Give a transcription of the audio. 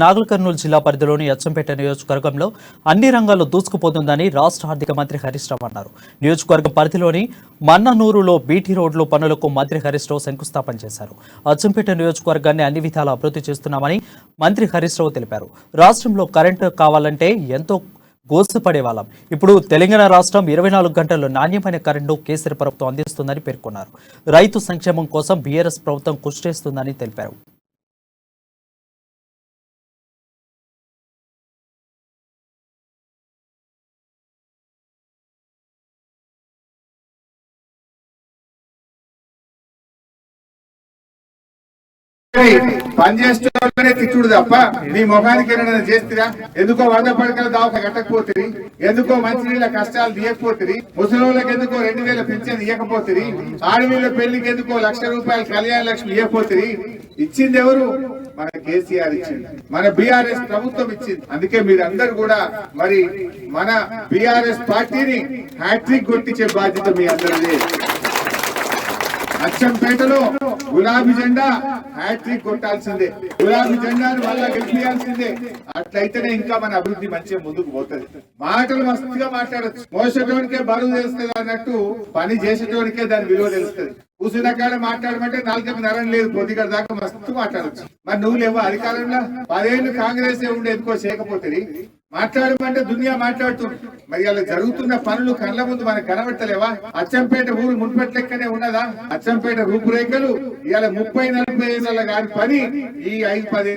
నాగర్ కర్నూలు జిల్లా పరిధిలోని అచ్చంపేట నియోజకవర్గంలో అన్ని రంగాల్లో దూసుకుపోతుందని రాష్ట్ర ఆర్థిక మంత్రి హరీష్ రావు అన్నారు. నియోజకవర్గం పరిధిలోని మన్ననూరులో బీటీ రోడ్లు పనులకు మంత్రి హరీష్ రావు శంకుస్థాపన చేశారు. అచ్చంపేట నియోజకవర్గాన్ని అన్ని విధాలా అభివృద్ధి చేస్తున్నామని మంత్రి హరీష్ రావు తెలిపారు. రాష్ట్రంలో కరెంటు కావాలంటే ఎంతో గోసపడేవాళ్ళం. ఇప్పుడు తెలంగాణ రాష్ట్రం 24 గంటల్లో నాణ్యమైన కరెంటు కేసీఆర్ ప్రభుత్వం అందిస్తుందని పేర్కొన్నారు. రైతు సంక్షేమం కోసం బీఆర్ఎస్ ప్రభుత్వం కృషి చేస్తుందని తెలిపారు. పనిచేస్తే తిట్టుడు తప్ప మీ ముఖానికి ఏమైనా చేస్తురా? ఎందుకో 100 పడకల దావక కట్టకపోతుంది, ఎందుకో మంచినీళ్ళ కష్టాలు తీయకపోతుంది, ముసలిళ్ళకి ఎందుకో 2000 పింఛన్ ఇవ్వకపోతుంది, ఆడవీళ్ళ పెళ్లికి ఎందుకో ₹1,00,000 కళ్యాణ లక్ష్మి ఇవ్వకపోతుంది. ఇచ్చింది ఎవరు? మన కేసీఆర్ ఇచ్చింది, మన బీఆర్ఎస్ ప్రభుత్వం ఇచ్చింది. అందుకే మీరందరూ కూడా మరి మన బీఆర్ఎస్ పార్టీని హ్యాట్రిక్ కొట్టించే బాధ్యత మీ అందరిది. అచ్చంపేటలో గులాబీ జెండా హ్యాట్రిక్ కొట్టాల్సిందే, గులాబీ జెండాను వల్ల గెలిపించాల్సిందే. అట్లయితేనే ఇంకా మన అభివృద్ధి మంచిగా ముందుకు పోతుంది. మాటలు మస్తుగా మాట్లాడచ్చు, మోసేటోనికే బరువు తెలుస్తుంది అన్నట్టు పని చేసేటోనికే దాని విలువ తెలుస్తుంది. కూర్చున్న కాడ మాట్లాడమంటే 4 నరం లేదు, పొద్దుగడ దాకా మస్తు మాట్లాడచ్చు. మరి నువ్వు లేవు అధికారంలో 10 ఏళ్ళు కాంగ్రెస్ ఉండే ఎందుకో చేయకపోతుంది. మాట్లాడమంటే దునియా మాట్లాడుతుంది. మరి అలా జరుగుతున్న పనులు కళ్ళ ముందు మనకు కనబడతలేవా? అచ్చంపేట ఊరు మున్పెట్లెక్కనే ఉన్నదా? అచ్చంపేట రూపురేఖలు ఇవాళ 30-40 ఏళ్ళ కాని పని ఈ 5-10